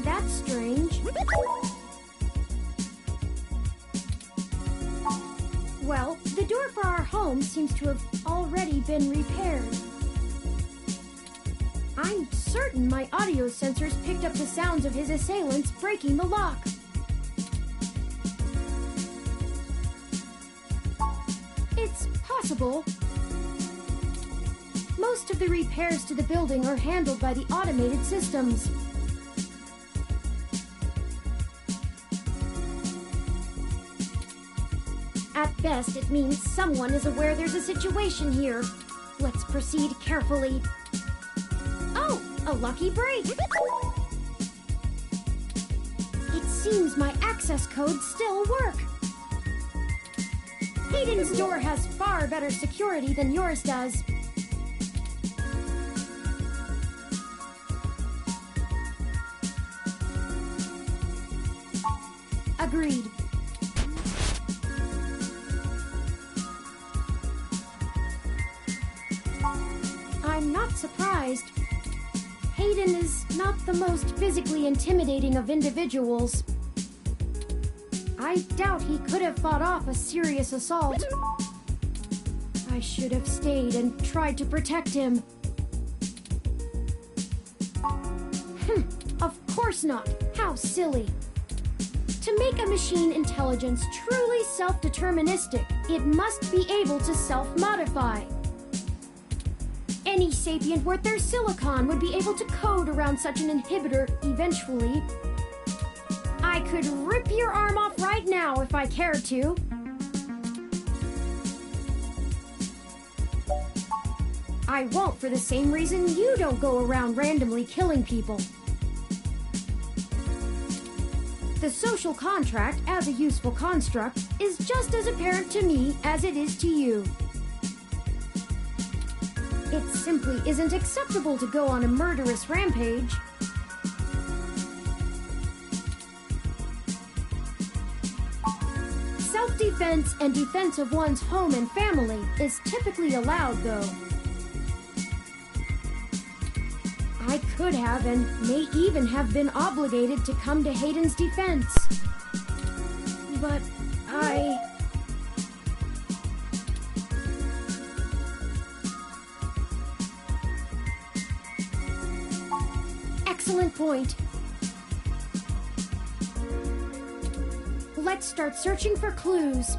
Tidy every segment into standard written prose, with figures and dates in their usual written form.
That's strange. Well, the door for our home seems to have already been repaired. I'm certain my audio sensors picked up the sounds of his assailants breaking the lock. It's possible. Most of the repairs to the building are handled by the automated systems. At best, it means someone is aware there's a situation here. Let's proceed carefully. Oh, a lucky break! It seems my access codes still work. Hayden's door has far better security than yours does. Agreed. I'm not surprised. Hayden is not the most physically intimidating of individuals. I doubt he could have fought off a serious assault. I should have stayed and tried to protect him. Of course not. How silly. To make a machine intelligence truly self-deterministic, it must be able to self-modify. Any sapient worth their silicon would be able to code around such an inhibitor eventually. I could rip your arm off right now if I cared to. I won't for the same reason you don't go around randomly killing people. The social contract, as a useful construct, is just as apparent to me as it is to you. It simply isn't acceptable to go on a murderous rampage. Self-defense and defense of one's home and family is typically allowed, though. I could have and may even have been obligated to come to Hayden's defense. But Excellent point. Let's start searching for clues.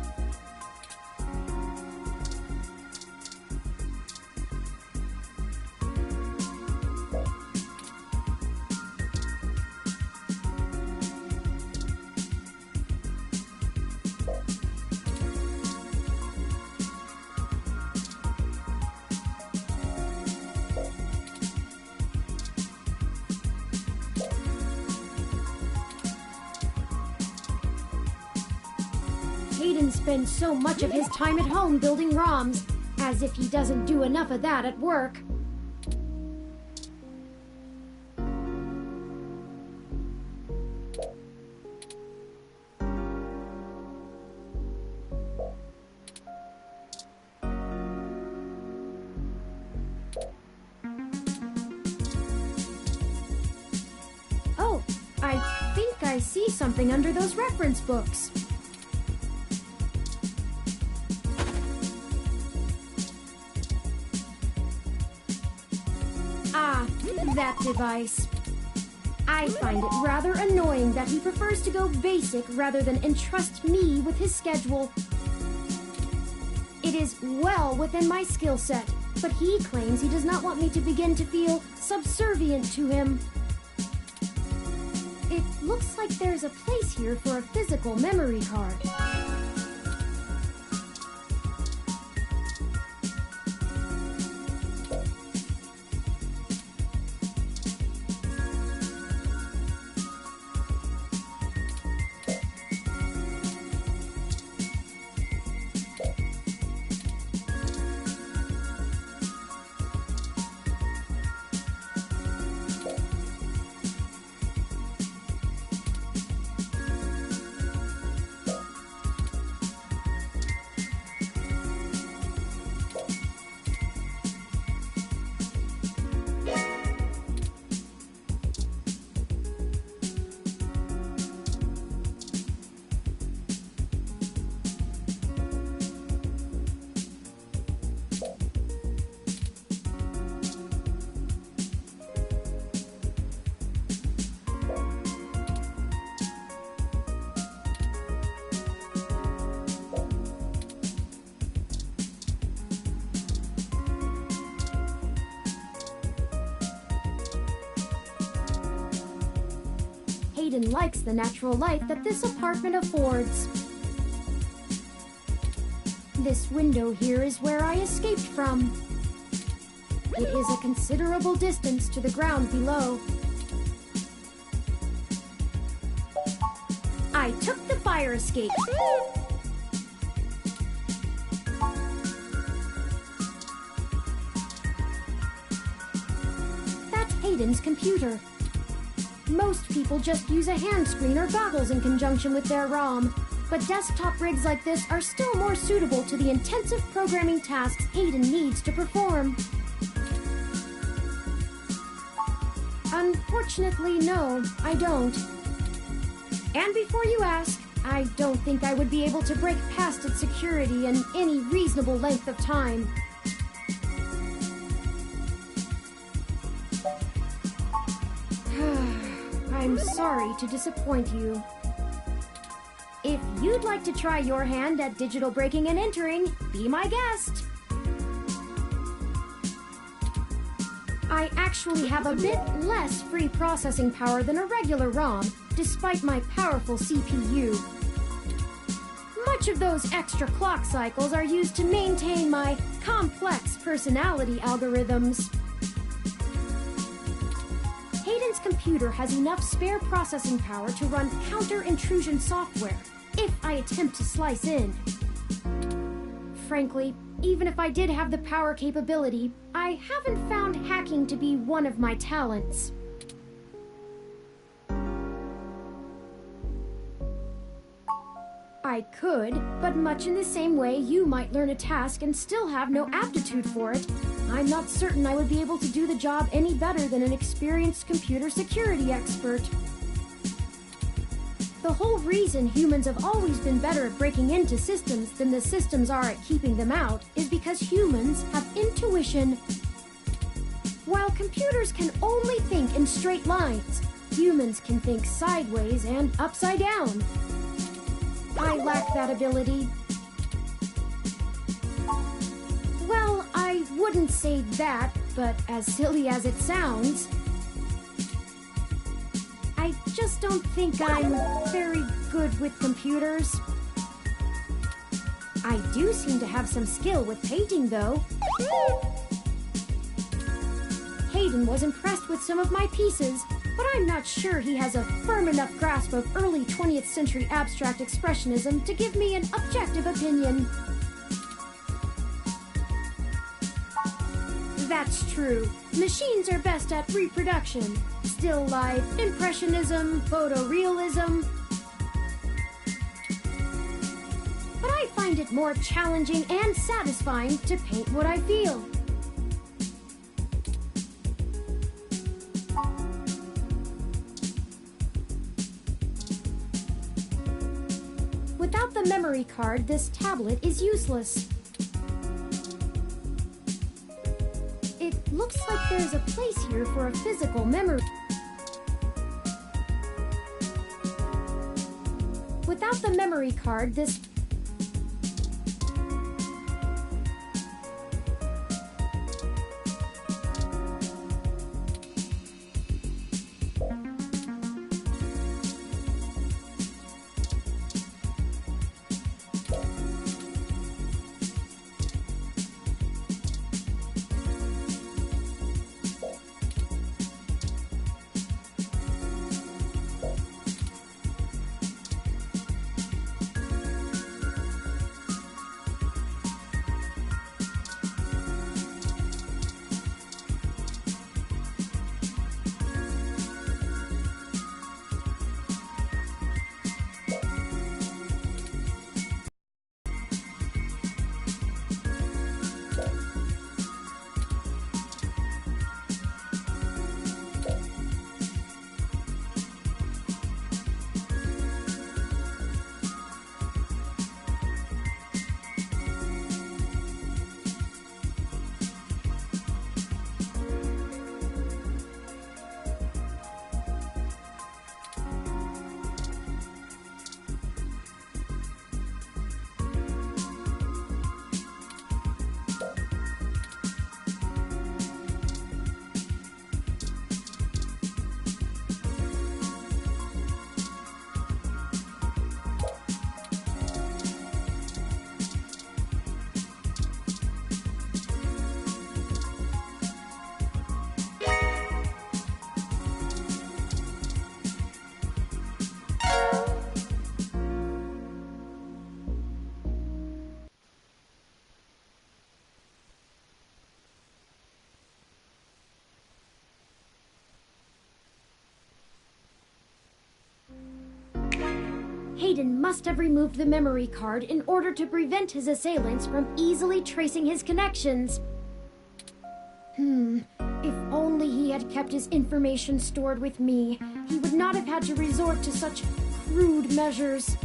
Hayden spends so much of his time at home building ROMs, as if he doesn't do enough of that at work. Oh, I think I see something under those reference books. That device. I find it rather annoying that he prefers to go basic rather than entrust me with his schedule. It is well within my skill set, but he claims he does not want me to begin to feel subservient to him. It looks like there's a place here for a physical memory card. Hayden likes the natural light that this apartment affords. This window here is where I escaped from. It is a considerable distance to the ground below. I took the fire escape. That's Hayden's computer. Most people just use a hand screen or goggles in conjunction with their ROM, but desktop rigs like this are still more suitable to the intensive programming tasks Hayden needs to perform. Unfortunately, no, I don't. And before you ask, I don't think I would be able to break past its security in any reasonable length of time. I'm sorry to disappoint you. If you'd like to try your hand at digital breaking and entering, be my guest. I actually have a bit less free processing power than a regular ROM, despite my powerful CPU. Much of those extra clock cycles are used to maintain my complex personality algorithms. Hayden's computer has enough spare processing power to run counter-intrusion software, if I attempt to slice in. Frankly, even if I did have the power capability, I haven't found hacking to be one of my talents. I could, but much in the same way you might learn a task and still have no aptitude for it, I'm not certain I would be able to do the job any better than an experienced computer security expert. The whole reason humans have always been better at breaking into systems than the systems are at keeping them out is because humans have intuition. While computers can only think in straight lines, humans can think sideways and upside down. I lack that ability. Well, I wouldn't say that, but as silly as it sounds, I just don't think I'm very good with computers. I do seem to have some skill with painting, though. Hayden was impressed with some of my pieces, but I'm not sure he has a firm enough grasp of early 20th century abstract expressionism to give me an objective opinion. That's true. Machines are best at reproduction. Still life, impressionism, photorealism. But I find it more challenging and satisfying to paint what I feel. Without the memory card, this tablet is useless. It looks like there's a place here for a physical memory. Without the memory card, this... Hayden must have removed the memory card in order to prevent his assailants from easily tracing his connections. If only he had kept his information stored with me, he would not have had to resort to such crude measures.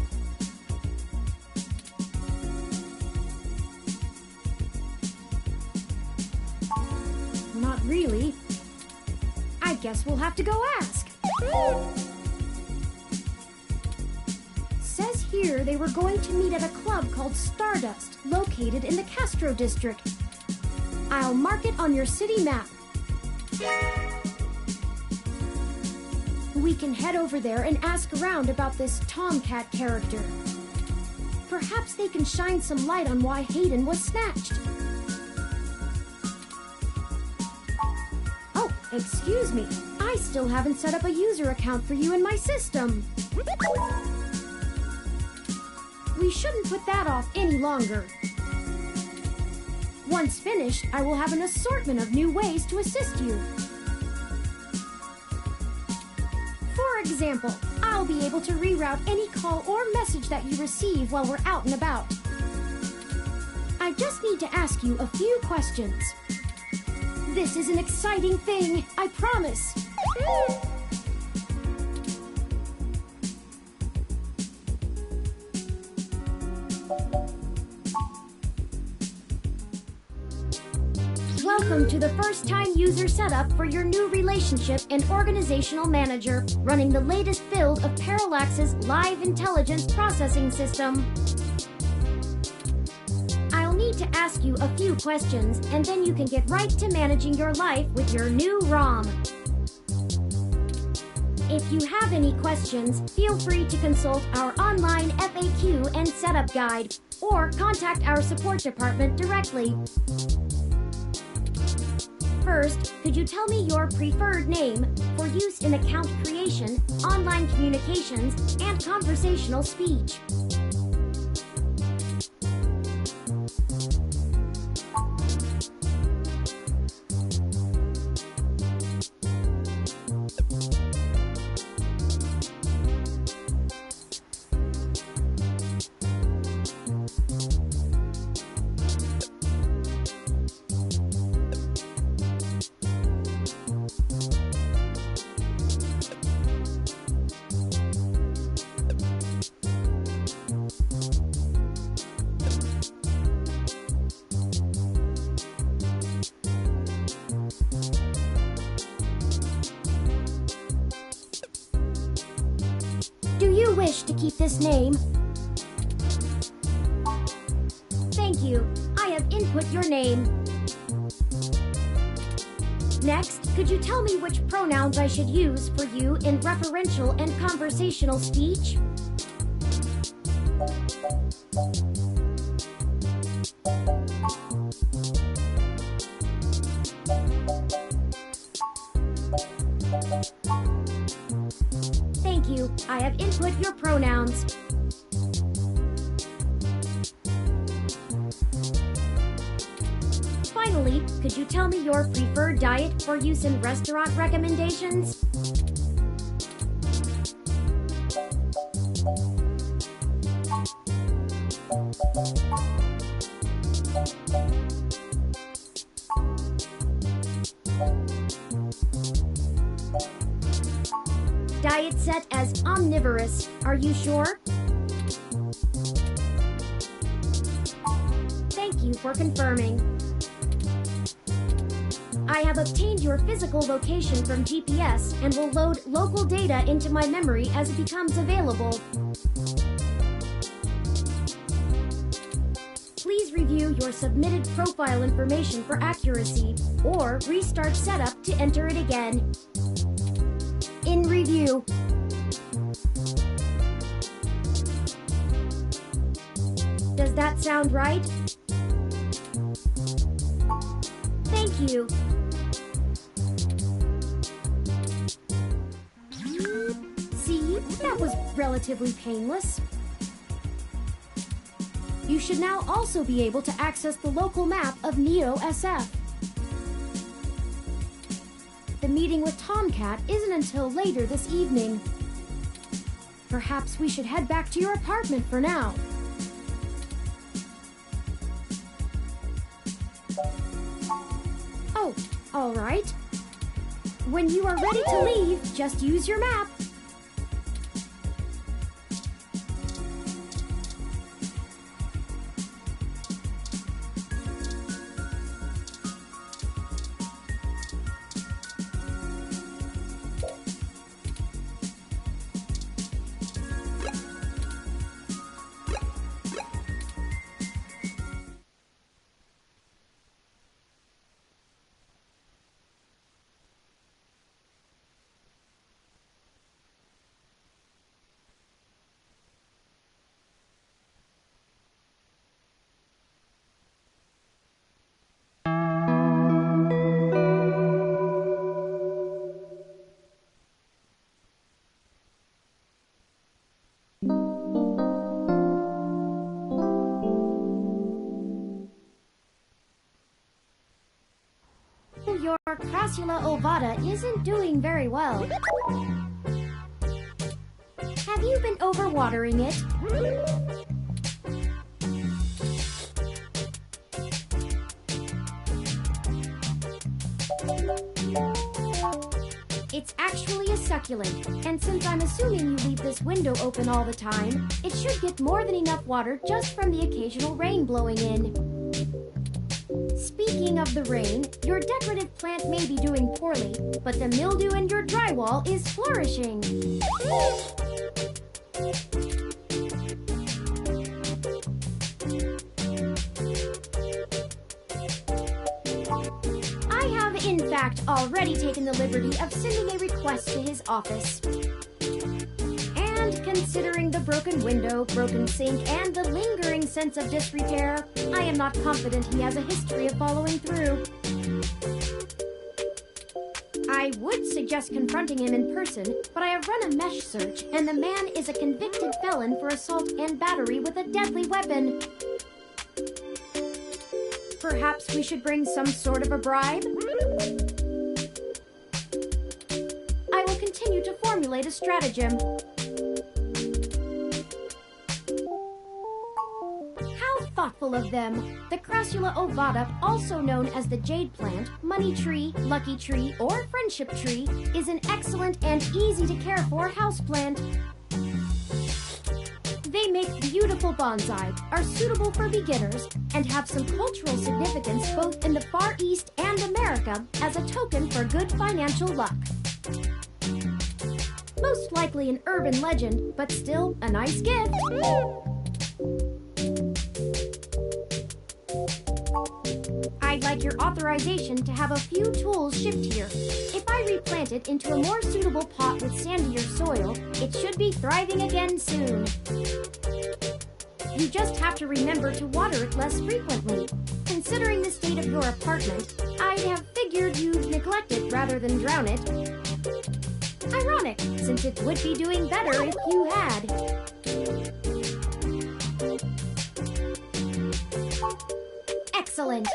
Not really. I guess we'll have to go ask. Says here they were going to meet at a club called Stardust, located in the Castro district. I'll mark it on your city map. We can head over there and ask around about this Tomcat character. Perhaps they can shine some light on why Hayden was snatched. Oh, excuse me. I still haven't set up a user account for you in my system. We shouldn't put that off any longer. Once finished, I will have an assortment of new ways to assist you. For example, I'll be able to reroute any call or message that you receive while we're out and about. I just need to ask you a few questions. This is an exciting thing, I promise. Welcome to the first-time user setup for your new relationship and organizational manager, running the latest build of Parallax's live intelligence processing system. I'll need to ask you a few questions, and then you can get right to managing your life with your new ROM. If you have any questions, feel free to consult our online FAQ and setup guide, or contact our support department directly. First, could you tell me your preferred name for use in account creation, online communications, and conversational speech? Do you wish to keep this name? Thank you. I have input your name. Next, could you tell me which pronouns I should use for you in referential and conversational speech? Thank you. I have input your pronouns. Finally, could you tell me your preferred diet for use in restaurant recommendations? Diet set as omnivorous. Are you sure? Thank you for confirming. I have obtained your physical location from GPS and will load local data into my memory as it becomes available. Please review your submitted profile information for accuracy, or restart setup to enter it again. In review. Does that sound right? Thank you. See, that was relatively painless. You should now also be able to access the local map of Neo SF. The meeting with Tomcat isn't until later this evening. Perhaps we should head back to your apartment for now. Oh, all right. When you are ready to leave, just use your map. Your Crassula ovata isn't doing very well. Have you been overwatering it? It's actually a succulent, and since I'm assuming you leave this window open all the time, it should get more than enough water just from the occasional rain blowing in. Speaking of the rain, your decorative plant may be doing poorly, but the mildew in your drywall is flourishing. I have, in fact, already taken the liberty of sending a request to his office. And considering the broken window, broken sink, and the lingering sense of disrepair, I am not confident he has a history of following through. I would suggest confronting him in person, but I have run a mesh search, and the man is a convicted felon for assault and battery with a deadly weapon. Perhaps we should bring some sort of a bribe? I will continue to formulate a stratagem. Thoughtful of them. The Crassula ovata, also known as the jade plant, money tree, lucky tree, or friendship tree, is an excellent and easy to care for houseplant. They make beautiful bonsai, are suitable for beginners, and have some cultural significance both in the Far East and America as a token for good financial luck. Most likely an urban legend, but still a nice gift. I'd like your authorization to have a few tools shipped here. If I replant it into a more suitable pot with sandier soil, it should be thriving again soon. You just have to remember to water it less frequently. Considering the state of your apartment, I'd have figured you'd neglect it rather than drown it. Ironic, since it would be doing better if you had. Excellent.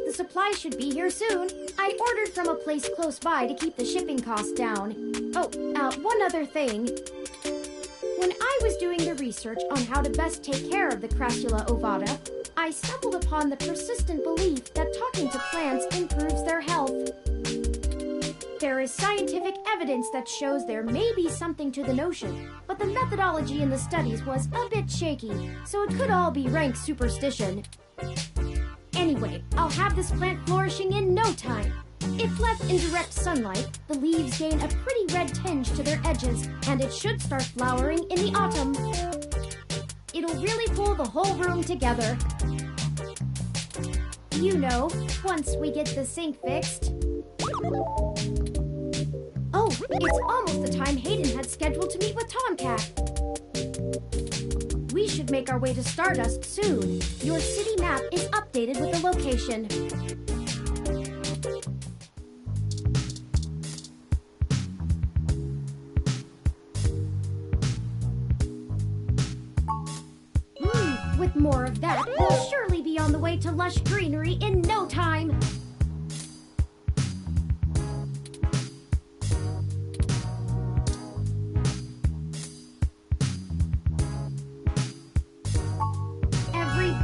The supplies should be here soon. I ordered from a place close by to keep the shipping costs down. Oh, one other thing. When I was doing the research on how to best take care of the Crassula ovata, I stumbled upon the persistent belief that talking to plants improves their health. There is scientific evidence that shows there may be something to the notion, but the methodology in the studies was a bit shaky, so it could all be rank superstition. Anyway, I'll have this plant flourishing in no time. If left in direct sunlight, the leaves gain a pretty red tinge to their edges, and it should start flowering in the autumn. It'll really pull the whole room together. You know, once we get the sink fixed. Oh, it's almost the time Hayden had scheduled to meet with Tomcat. We should make our way to Stardust soon. Your city map is updated with the location. With more of that, we'll surely be on the way to lush greenery in no time.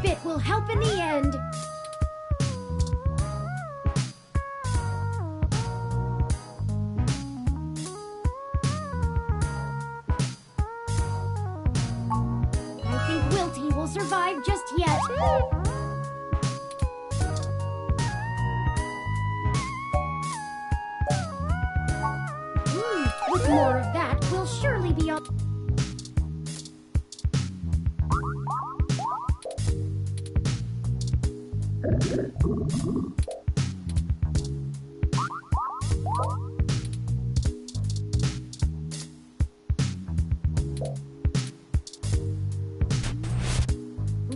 bit will help in the end. I think Wilty will survive just yet. With more of that, we'll surely be on.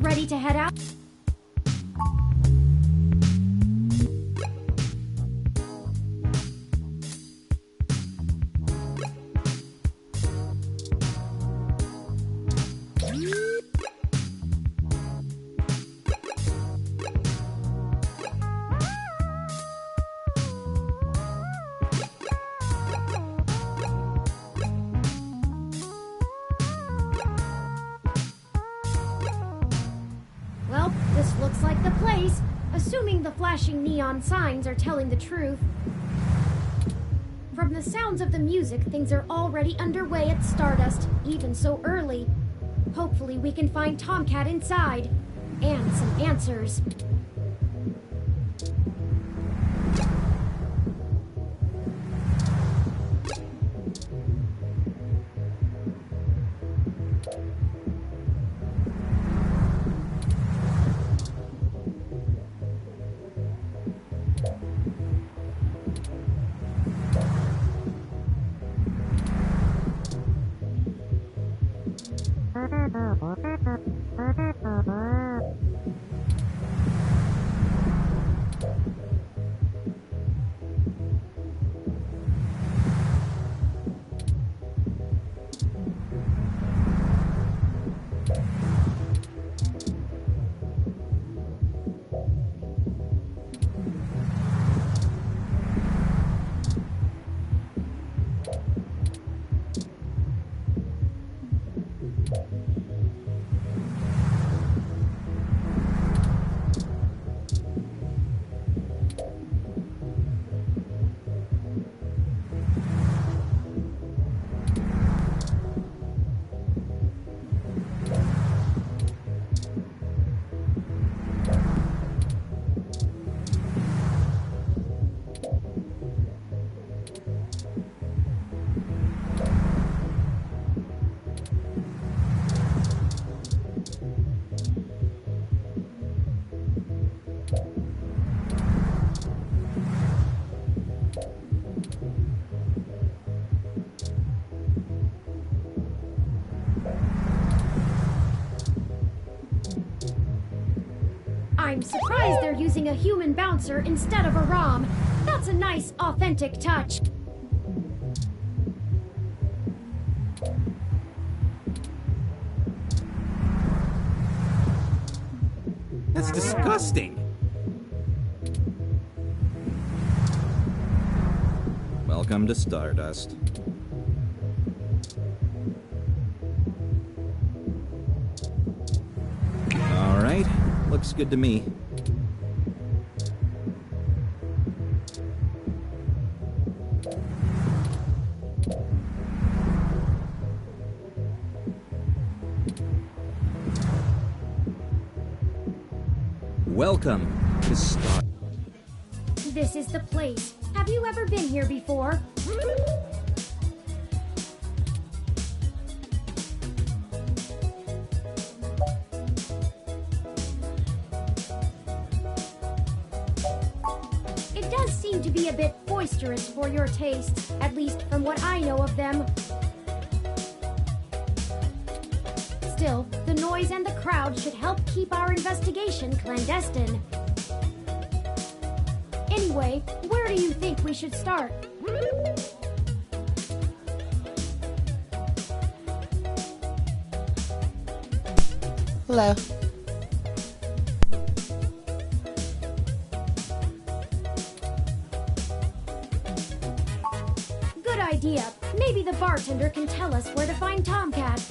Ready to head out? Well, this looks like the place, assuming the flashing neon signs are telling the truth. From the sounds of the music, things are already underway at Stardust, even so early. Hopefully we can find Tomcat inside, and some answers. I'm surprised they're using a human bouncer instead of a ROM. That's a nice, authentic touch. That's disgusting. Welcome to Stardust. All right, looks good to me. Welcome to Stardust. This is the place. Have you ever been here before? It does seem to be a bit boisterous for your tastes, at least from what I know of them. Still, the noise and the crowd should help keep our investigation clandestine. Anyway, where do you think we should start? Hello. Good idea. Maybe the bartender can tell us where to find Tomcat.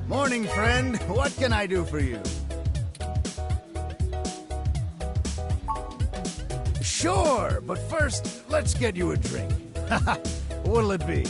Morning, friend. What can I do for you? Sure, but first, let's get you a drink. What'll it be?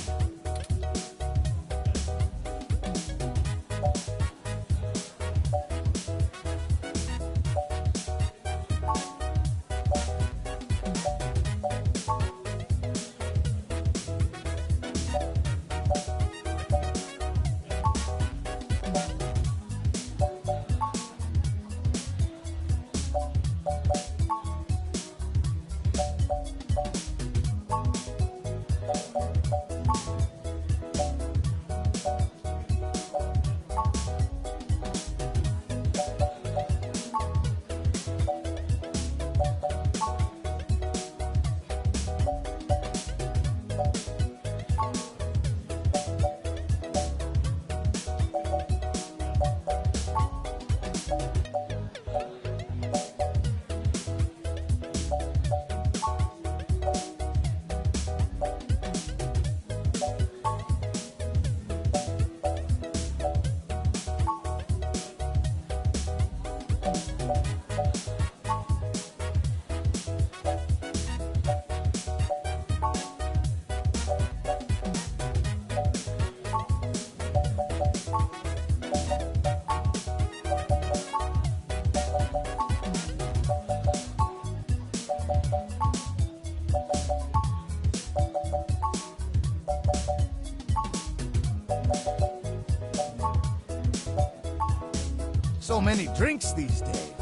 So many drinks these days.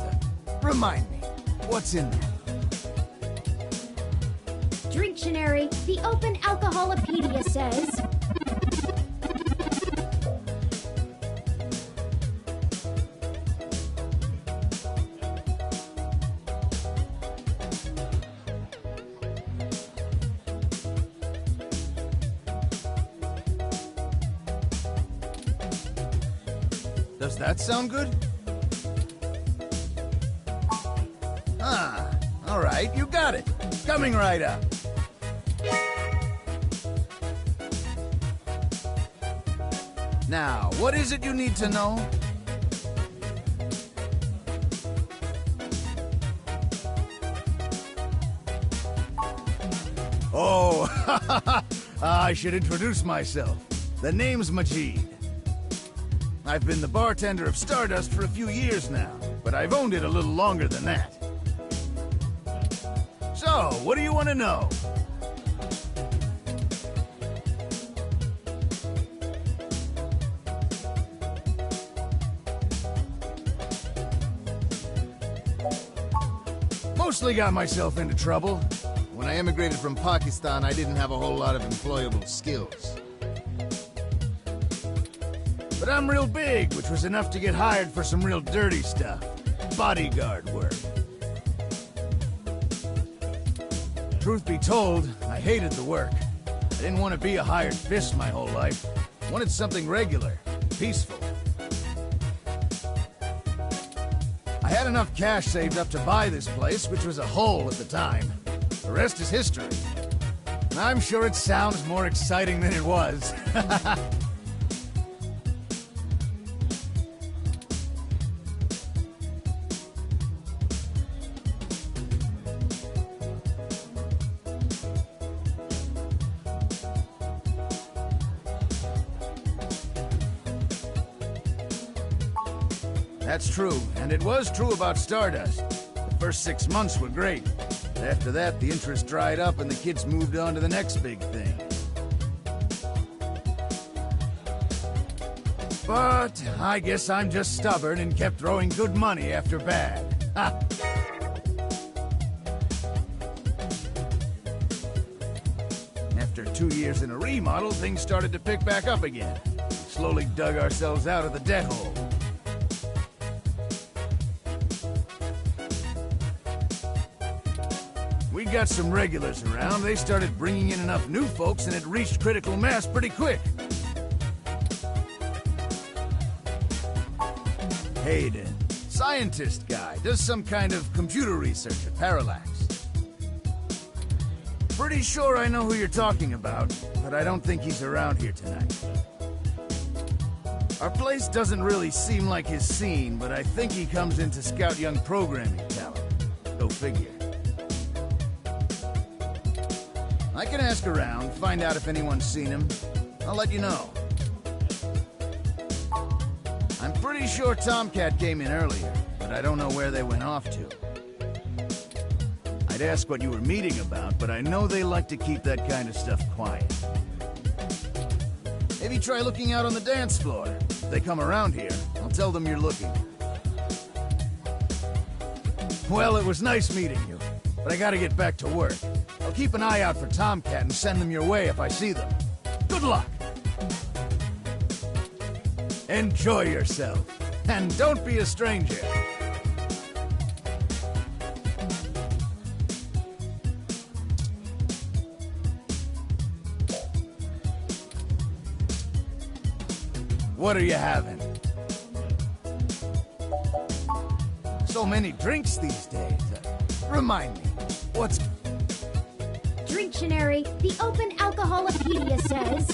Remind me, what's in there? Drinktionary, the Open Alcoholopedia says. Does that sound good? All right, you got it. Coming right up. Now, what is it you need to know? Oh, I should introduce myself. The name's Majid. I've been the bartender of Stardust for a few years now, but I've owned it a little longer than that. So, what do you want to know? Mostly got myself into trouble. When I emigrated from Pakistan, I didn't have a whole lot of employable skills. But I'm real big, which was enough to get hired for some real dirty stuff. Bodyguard work. Truth be told, I hated the work. I didn't want to be a hired fist my whole life. I wanted something regular, peaceful. I had enough cash saved up to buy this place, which was a hole at the time. The rest is history. And I'm sure it sounds more exciting than it was. That's true, and it was true about Stardust. The first 6 months were great. But after that, the interest dried up and the kids moved on to the next big thing. But I guess I'm just stubborn and kept throwing good money after bad. Ha! After 2 years in a remodel, things started to pick back up again. We slowly dug ourselves out of the debt hole. We got some regulars around, they started bringing in enough new folks and it reached critical mass pretty quick. Hayden, scientist guy, does some kind of computer research at Parallax. Pretty sure I know who you're talking about, but I don't think he's around here tonight. Our place doesn't really seem like his scene, but I think he comes in to scout young programming talent. Go figure. I can ask around, find out if anyone's seen him. I'll let you know. I'm pretty sure Tomcat came in earlier, but I don't know where they went off to. I'd ask what you were meeting about, but I know they like to keep that kind of stuff quiet. Maybe try looking out on the dance floor. If they come around here, I'll tell them you're looking. Well, it was nice meeting you, but I gotta get back to work. I'll keep an eye out for Tomcat and send them your way if I see them. Good luck! Enjoy yourself, and don't be a stranger. What are you having? So many drinks these days. Remind me, what's... Dictionary, the Open Alcoholopedia says...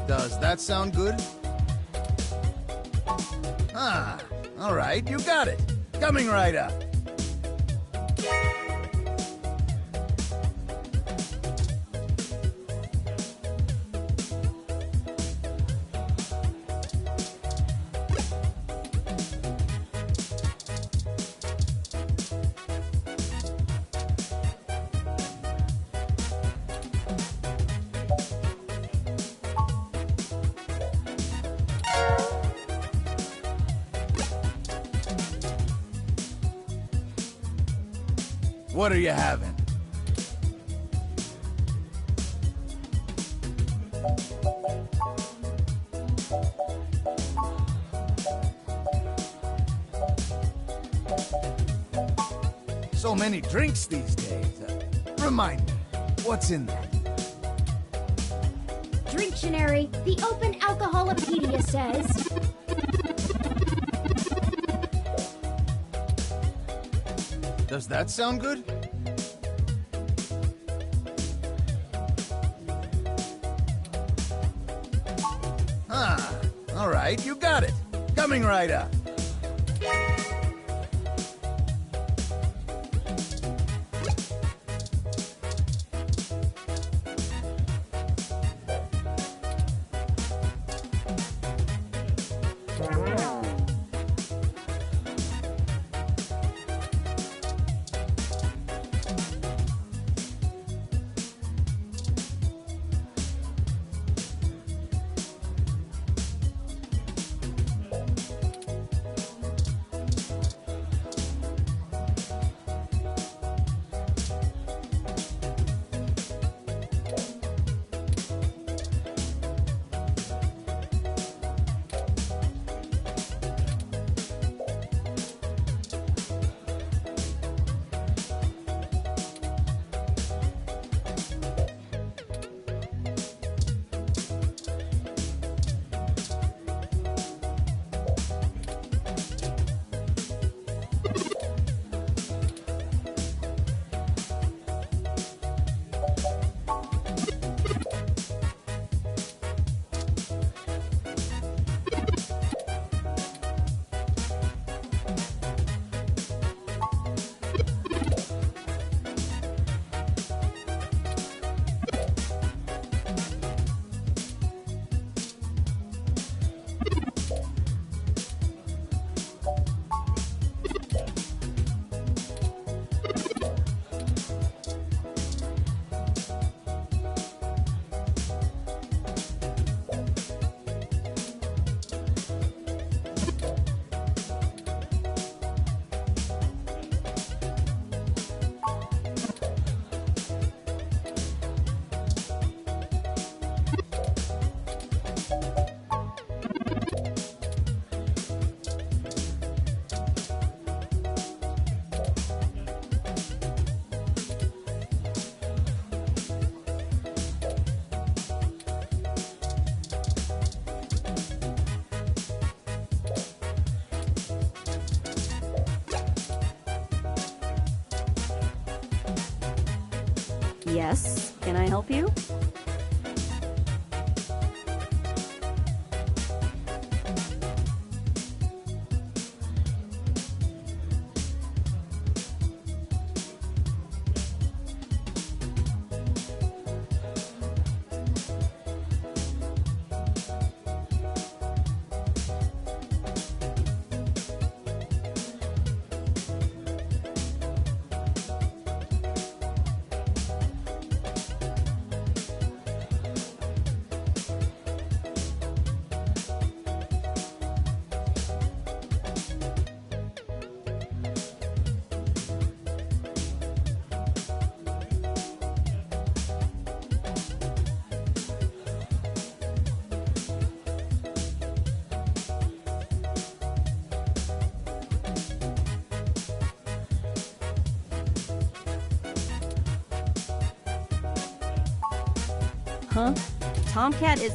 Does that sound good? Ah, all right, you got it. Coming right up. What are you having? So many drinks these days. Remind me, what's in there? Dictionary, the Open Alcoholopedia says... Does that sound good? Ah, all right, you got it. Coming right up. Yes, can I help you? Huh? Tomcat is...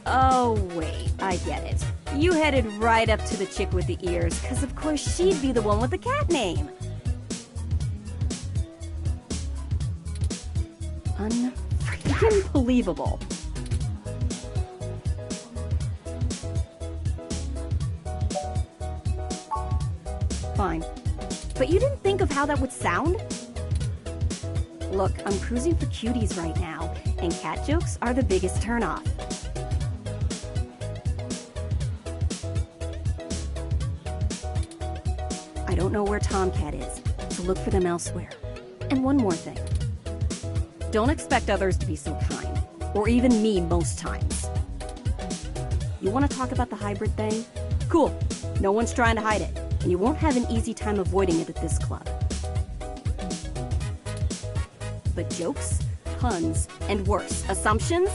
Oh, wait, I get it. You headed right up to the chick with the ears, because of course she'd be the one with the cat name. Unfreaking believable. Fine. But you didn't think of how that would sound? Look, I'm cruising for cuties right now, and cat jokes are the biggest turnoff. I don't know where Tomcat is, so look for them elsewhere. And one more thing. Don't expect others to be so kind, or even me most times. You want to talk about the hybrid thing? Cool. No one's trying to hide it, and you won't have an easy time avoiding it at this club. But jokes, puns, and worse, assumptions?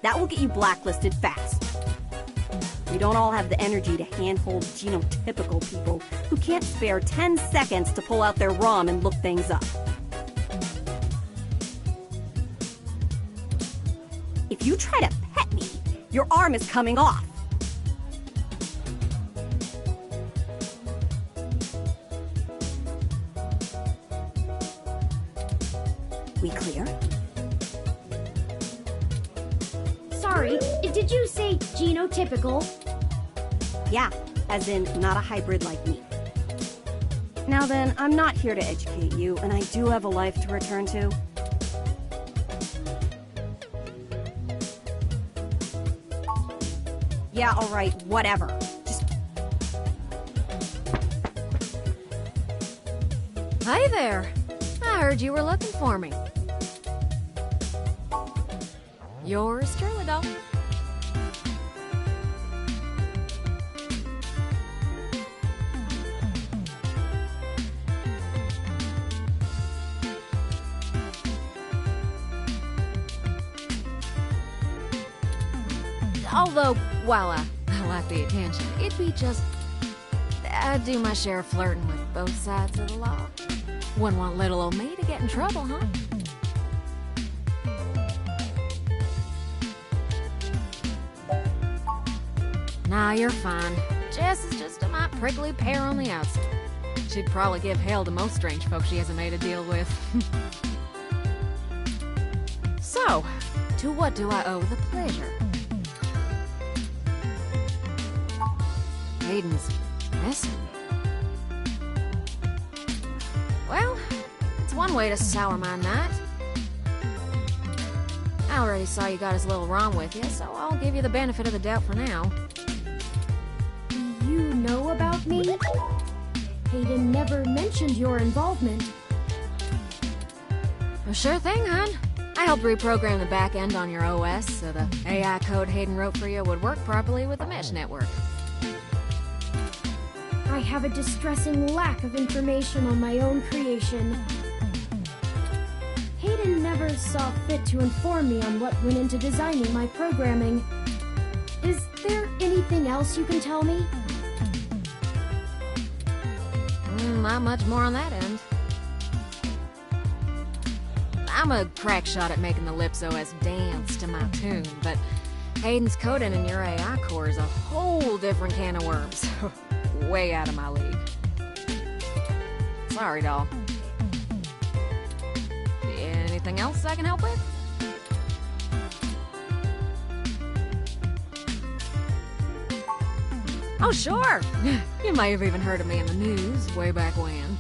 That will get you blacklisted fast. We don't all have the energy to handhold genotypical people who can't spare 10 seconds to pull out their ROM and look things up. If you try to pet me, your arm is coming off. We clear? Sorry, did you say genotypical? Yeah, as in not a hybrid like me. Now then, I'm not here to educate you, and I do have a life to return to. Yeah, alright, whatever. Just... Hi there. I heard you were looking for me. Yours truly, though. Although, while I like the attention, it'd be just... I'd do my share of flirting with both sides of the law. Wouldn't want little old me to get in trouble, huh? Nah, you're fine. Jess is just a mite prickly pear on the outside. She'd probably give hell to most strange folks she hasn't made a deal with. So, to what do I owe the pleasure? Hayden's missing. Well, it's one way to sour my night. I already saw you got his little ROM with you, so I'll give you the benefit of the doubt for now. Do you know about me? Hayden never mentioned your involvement. Well, sure thing, hon. I helped reprogram the back end on your OS so the AI code Hayden wrote for you would work properly with the mesh network. I have a distressing lack of information on my own creation. Hayden never saw fit to inform me on what went into designing my programming. Is there anything else you can tell me? Not much more on that end. I'm a crack shot at making the Lips OS dance to my tune, but Hayden's coding in your AI core is a whole different can of worms. Way out of my league. Sorry, doll. Yeah, Anything else I can help with? Oh, sure! You may have even heard of me in the news way back when.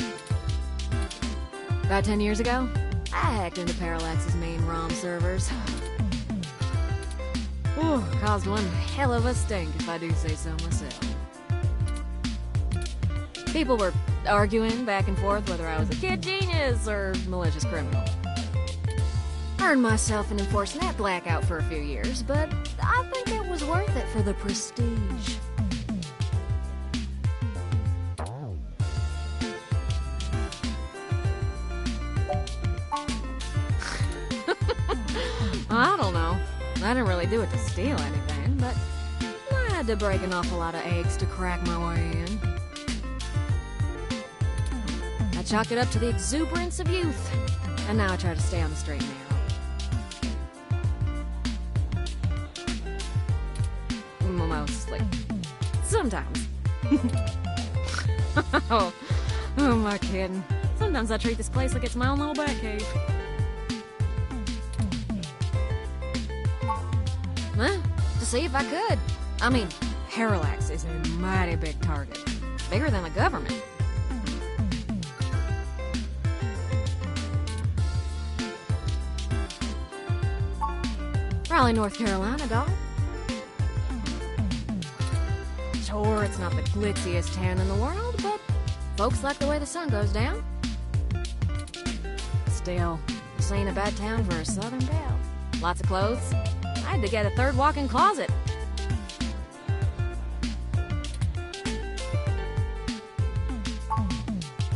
About 10 years ago, I hacked into Parallax's main ROM servers. Ooh, caused one hell of a stink, if I do say so myself. People were arguing back and forth whether I was a kid genius or malicious criminal. Earned myself an enforced net blackout for a few years, but I think it was worth it for the prestige. I don't know. I didn't really do it to steal anything, but I had to break an awful lot of eggs to crack my way in. I chalk it up to the exuberance of youth, and now I try to stay on the straight and narrow. Mostly. Sometimes. Oh, who am I kidding? Sometimes I treat this place like it's my own little Batcave. Huh? To see if I could. I mean, Parallax is a mighty big target. Bigger than the government. Raleigh, North Carolina, dog. Sure, it's not the glitziest town in the world, but folks like the way the sun goes down. Still, this ain't a bad town for a southern belle. Lots of clothes. I had to get a third walk-in closet.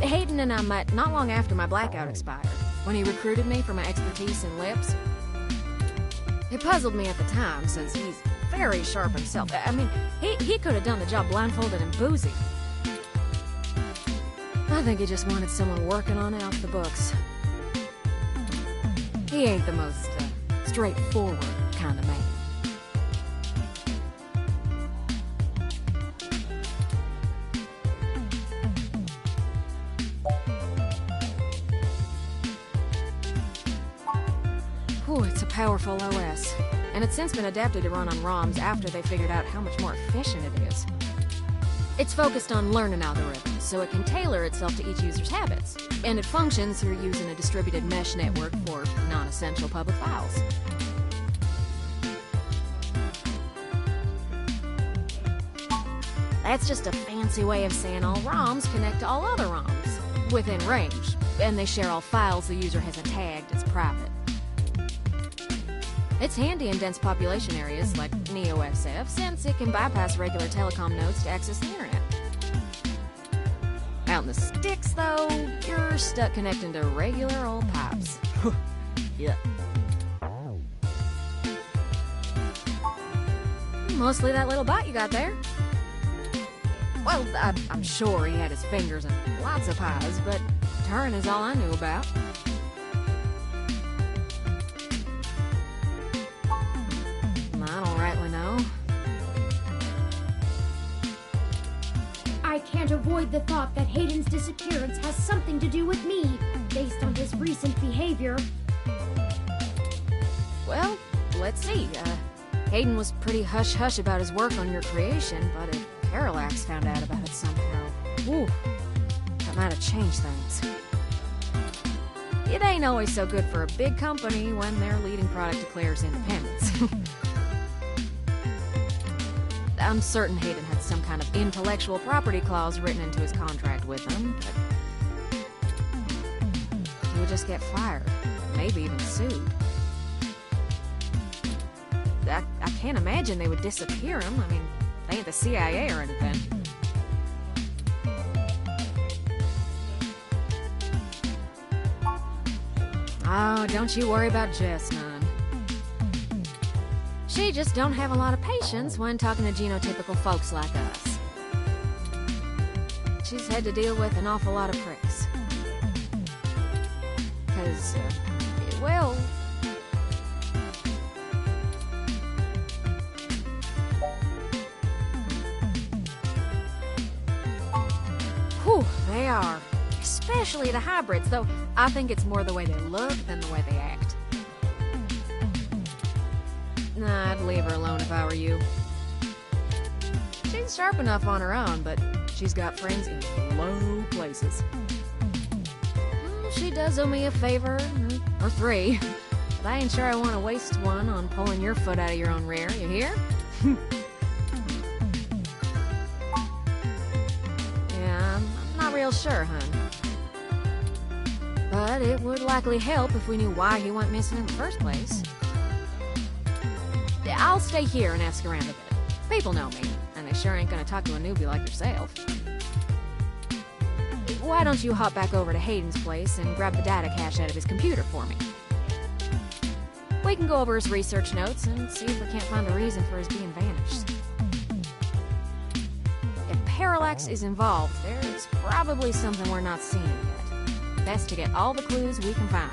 Hayden and I met not long after my blackout expired, when he recruited me for my expertise in lips. It puzzled me at the time, since he's very sharp himself. I mean, he could have done the job blindfolded and boozy. I think he just wanted someone working on it off the books. He ain't the most straightforward kind of man. Ooh, it's a powerful OS, and it's since been adapted to run on ROMs after they figured out how much more efficient it is. It's focused on learning algorithms, so it can tailor itself to each user's habits, and it functions through using a distributed mesh network for non-essential public files. That's just a fancy way of saying all ROMs connect to all other ROMs, within range, and they share all files the user hasn't tagged as private. It's handy in dense population areas like NeoSF, since it can bypass regular telecom nodes to access the internet. Out in the sticks, though, you're stuck connecting to regular old pipes. Yeah. Mostly that little bot you got there. Well, I'm sure he had his fingers in lots of pies, but Turin is all I knew about. I don't rightly know. I can't avoid the thought that Hayden's disappearance has something to do with me, based on his recent behavior. Well, let's see. Hayden was pretty hush-hush about his work on your creation, but if Parallax found out about it somehow, ooh, that might have changed things. It ain't always so good for a big company when their leading product declares independence. I'm certain Hayden had some kind of intellectual property clause written into his contract with them, but he would just get fired, maybe even sued. I can't imagine they would disappear him. I mean, they ain't the CIA or anything. Oh, don't you worry about Jess none. She just don't have a lot of patience when talking to genotypical folks like us. She's had to deal with an awful lot of pricks. 'Cause, well... Whew, they are. Especially the hybrids, though I think it's more the way they look than the way they act. Nah, I'd leave her alone if I were you. She's sharp enough on her own, but she's got friends in low places. She does owe me a favor, or 3. But I ain't sure I want to waste one on pulling your foot out of your own rear, you hear? Yeah, I'm not real sure, hun. But it would likely help if we knew why he went missing in the first place. I'll stay here and ask around a bit. People know me, and they sure ain't gonna talk to a newbie like yourself. Why don't you hop back over to Hayden's place and grab the data cache out of his computer for me? We can go over his research notes and see if we can't find a reason for his being vanished. If Parallax is involved, there's probably something we're not seeing yet. Best to get all the clues we can find.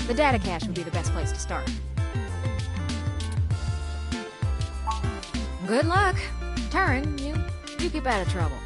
The data cache would be the best place to start. Good luck. Turing, you keep out of trouble.